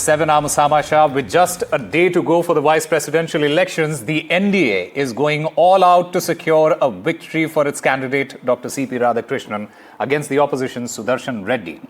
7, I'm Osama Shah. With just a day to go for the vice presidential elections, the NDA is going all out to secure a victory for its candidate, Dr. C.P. Radhakrishnan, against the opposition's Sudarshan Reddy.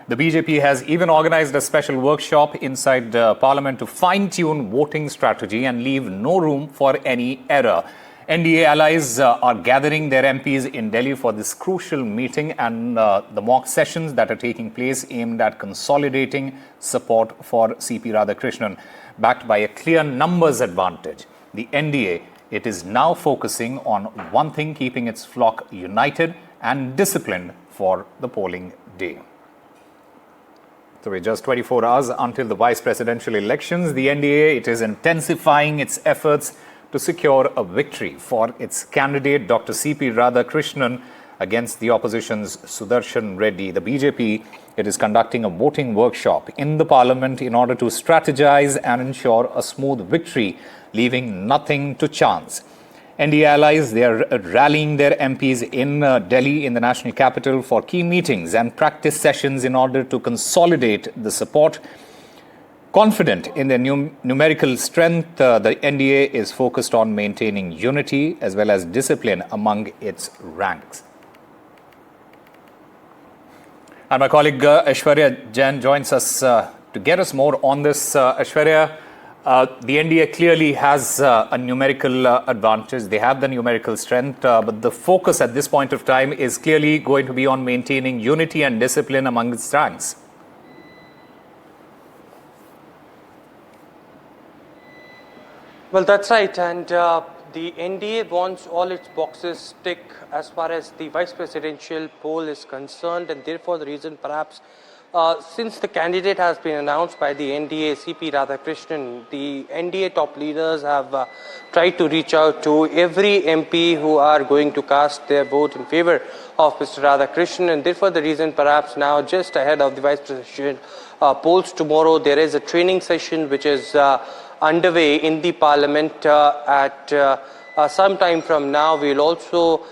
The BJP has even organized a special workshop inside Parliament to fine-tune voting strategy and leave no room for any error. NDA allies are gathering their MPs in Delhi for this crucial meeting and the mock sessions that are taking place aimed at consolidating support for C.P. Radhakrishnan. Backed by a clear numbers advantage, the NDA, it is now focusing on one thing, keeping its flock united and disciplined for the polling day. So we're just 24 hours until the vice presidential elections. The NDA, it is intensifying its efforts to secure a victory for its candidate, Dr. C.P. Radhakrishnan, against the opposition's Sudarshan Reddy. The BJP, it is conducting a voting workshop in the parliament in order to strategize and ensure a smooth victory, leaving nothing to chance. NDA allies, they are rallying their MPs in Delhi, in the national capital, for key meetings and practice sessions in order to consolidate the support. Confident in their numerical strength, the NDA is focused on maintaining unity as well as discipline among its ranks. And my colleague Aishwarya Jain joins us to get us more on this. Aishwarya, the NDA clearly has a numerical advantage. They have the numerical strength, but the focus at this point of time is clearly going to be on maintaining unity and discipline among its ranks. Well, that's right, and the NDA wants all its boxes tick as far as the vice presidential poll is concerned, and therefore the reason perhaps since the candidate has been announced by the NDA, C.P. Radhakrishnan, the NDA top leaders have tried to reach out to every MP who are going to cast their vote in favor of Mr. Radhakrishnan, and therefore the reason perhaps now, just ahead of the vice presidential polls tomorrow, there is a training session which is underway in the parliament at some time from now. We will also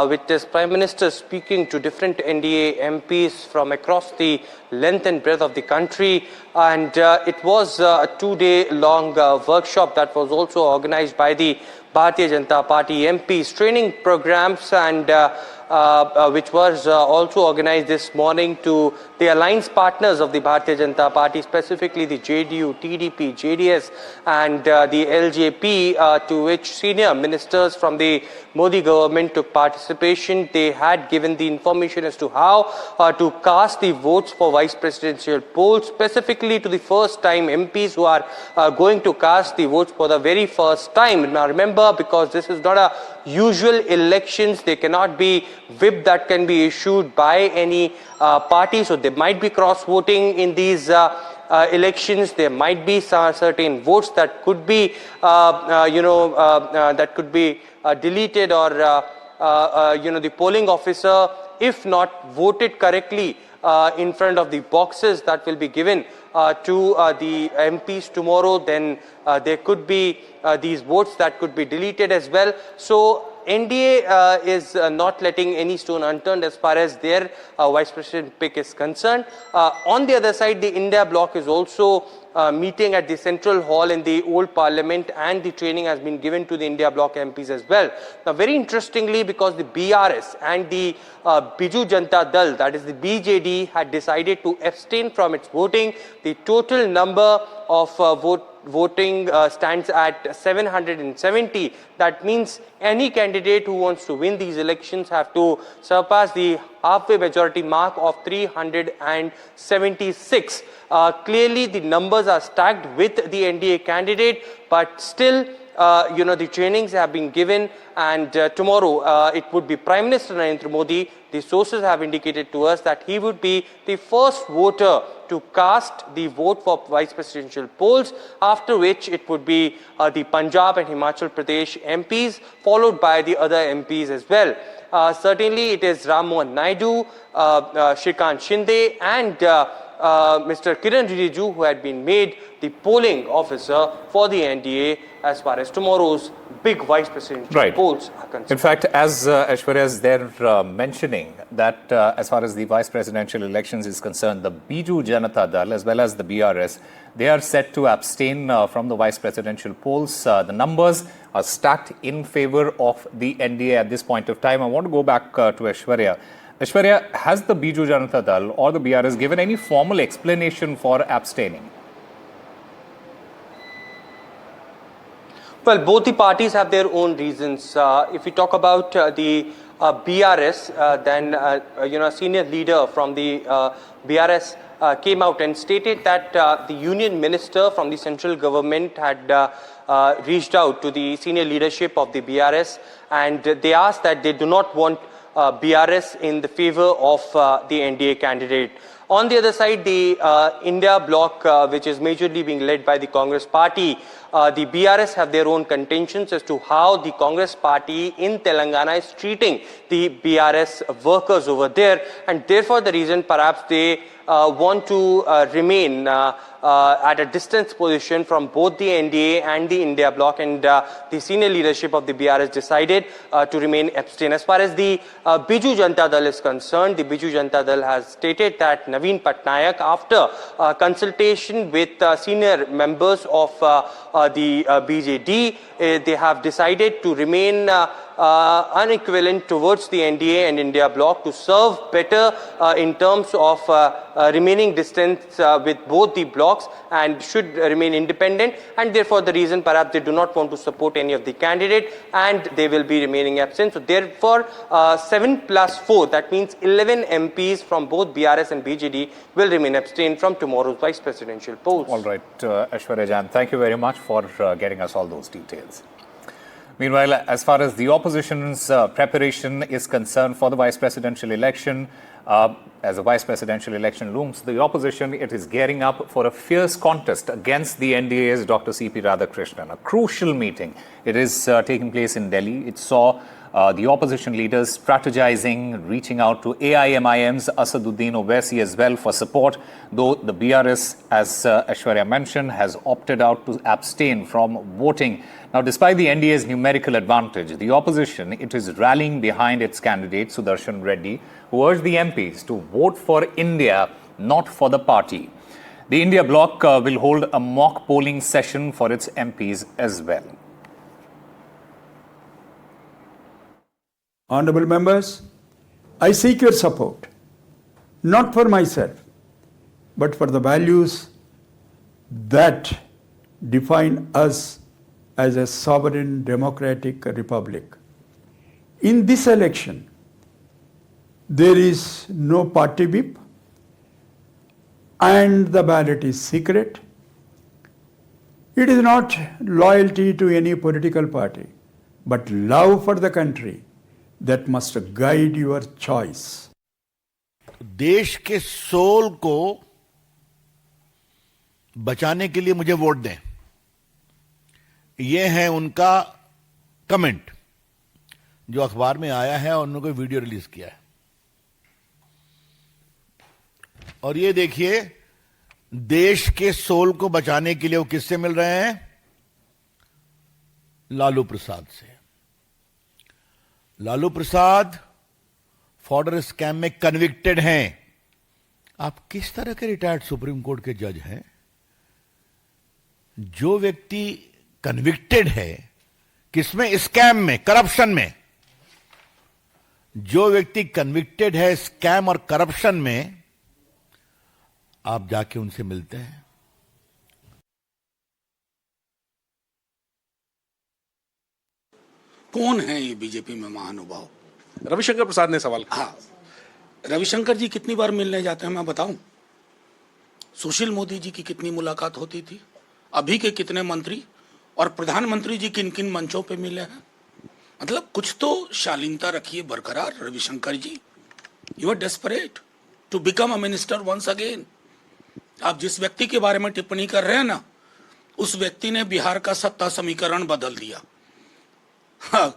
witness Prime Minister speaking to different NDA MPs from across the length and breadth of the country, and it was a 2-day long workshop that was also organized by the Bharatiya Janata Party MPs, training programs, and which was also organized this morning to the alliance partners of the Bharatiya Janata Party, specifically the JDU, TDP, JDS and the LJP, to which senior ministers from the Modi government took participation. They had given the information as to how to cast the votes for vice presidential polls, specifically to the first time MPs who are going to cast the votes for the very first time. Now remember, because this is not a usual elections, there cannot be whip that can be issued by any party, so there might be cross voting in these elections. There might be certain votes that could be that could be deleted, or the polling officer, if not voted correctly in front of the boxes that will be given to the MPs tomorrow, then there could be these votes that could be deleted as well. So NDA is not letting any stone unturned as far as their vice president pick is concerned. On the other side, the India bloc is also meeting at the Central Hall in the old Parliament, and the training has been given to the India bloc MPs as well. Now, very interestingly, because the BRS and the Biju Janata Dal, that is the BJD, had decided to abstain from its voting, the total number of voting stands at 770. That means any candidate who wants to win these elections have to surpass the halfway majority mark of 376. Clearly the numbers are stacked with the NDA candidate, but still the trainings have been given, and tomorrow it would be Prime Minister Narendra Modi. The sources have indicated to us that he would be the first voter to cast the vote for vice presidential polls, after which it would be the Punjab and Himachal Pradesh MPs, followed by the other MPs as well. Certainly it is Ram Mohan Naidu, Shrikant Shinde and Mr. Kiran Rijiju, who had been made the polling officer for the NDA as far as tomorrow's big vice presidential polls are concerned. In fact, as Aishwarya is there mentioning that as far as the vice presidential elections is concerned, the Biju Janata Dal as well as the BRS, they are set to abstain from the vice presidential polls. The numbers are stacked in favor of the NDA at this point of time. I want to go back to Aishwarya. Aishwarya, has the Biju Janata Dal or the BRS given any formal explanation for abstaining? Well, both the parties have their own reasons. If we talk about the BRS, then a senior leader from the BRS came out and stated that the union minister from the central government had reached out to the senior leadership of the BRS, and they asked that they do not want BRS in the favor of the NDA candidate. On the other side, the India bloc, which is majorly being led by the Congress party, the BRS have their own contentions as to how the Congress party in Telangana is treating the BRS workers over there, and therefore the reason perhaps they want to remain at a distance position from both the NDA and the India bloc, and the senior leadership of the BRS decided to remain abstain. As far as the Biju Janata Dal is concerned, the Biju Janata Dal has stated that Naveen Patnaik, after consultation with senior members of the BJD, they have decided to remain unequivalent towards the NDA and India bloc to serve better in terms of remaining distance with both the blocs, and should remain independent, and therefore the reason perhaps they do not want to support any of the candidate and they will be remaining absent. So therefore 7 plus 4, that means 11 MPs from both BRS and BJD will remain abstained from tomorrow's vice presidential polls. All right, Aishwarya Jan, thank you very much for getting us all those details. Meanwhile, as far as the opposition's preparation is concerned for the vice presidential election, as the vice presidential election looms, the opposition, it is gearing up for a fierce contest against the NDA's Dr. C.P. Radhakrishnan. A crucial meeting. It is taking place in Delhi. It saw the opposition leaders strategizing, reaching out to AIMIM's Asaduddin Owaisi as well for support, though the BRS, as Aishwarya mentioned, has opted out to abstain from voting. Now, despite the NDA's numerical advantage, the opposition, it is rallying behind its candidate, Sudarshan Reddy, who urged the MPs to vote for India, not for the party. The India bloc will hold a mock polling session for its MPs as well. Honorable members, I seek your support, not for myself, but for the values that define us as a sovereign democratic republic. In this election, there is no party whip and the ballot is secret. It is not loyalty to any political party, but love for the country that must guide your choice. देश के soul को बचाने के लिए मुझे vote दें, यह है उनका कमेंट जो अखबार में आया है और उन्होंने वीडियो रिलीज किया है। और ये देखिए, देश के सोल को बचाने के लिए वो किससे मिल रहे हैं? लालू प्रसाद से। लालू प्रसाद फॉर्डर स्कैम में कन्विक्टेड हैं। आप किस तरह के रिटायर्ड सुप्रीम कोर्ट के जज हैं? जो व्यक्ति कन्विक्टेड है किसमें? स्कैम में, करप्शन में। जो व्यक्ति कन्विक्टेड है स्कैम और करप्शन में, आप जाके उनसे मिलते हैं। कौन है ये बीजेपी में महानुभाव? रविशंकर प्रसाद ने सवाल किया। हाँ, रविशंकर जी कितनी बार मिलने जाते हैं मैं बताऊं? सुशील मोदी जी की कितनी मुलाकात होती थी? अभी के कितने मंत्री और प्रधानमंत्री जी किन किन मंचों पे मिले हैं? मतलब कुछ तो शालीनता रखिए बरकरार Ravishankar ji. You are desperate to become a minister once again. आप जिस व्यक्ति के बारे में टिप्पणी कर रहे हैं ना, उस व्यक्ति ने बिहार का सत्ता समीकरण बदल दिया। हाँ,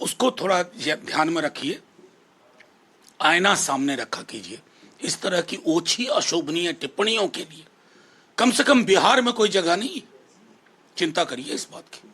उसको थोड़ा ध्यान में रखिए, आईना सामने रखा कीजिए। इस तरह की ओछी अशोभनीय टिप्पणियों के लिए कम से कम बिहार में कोई जगह नहीं। चिंता करिए इस बात की।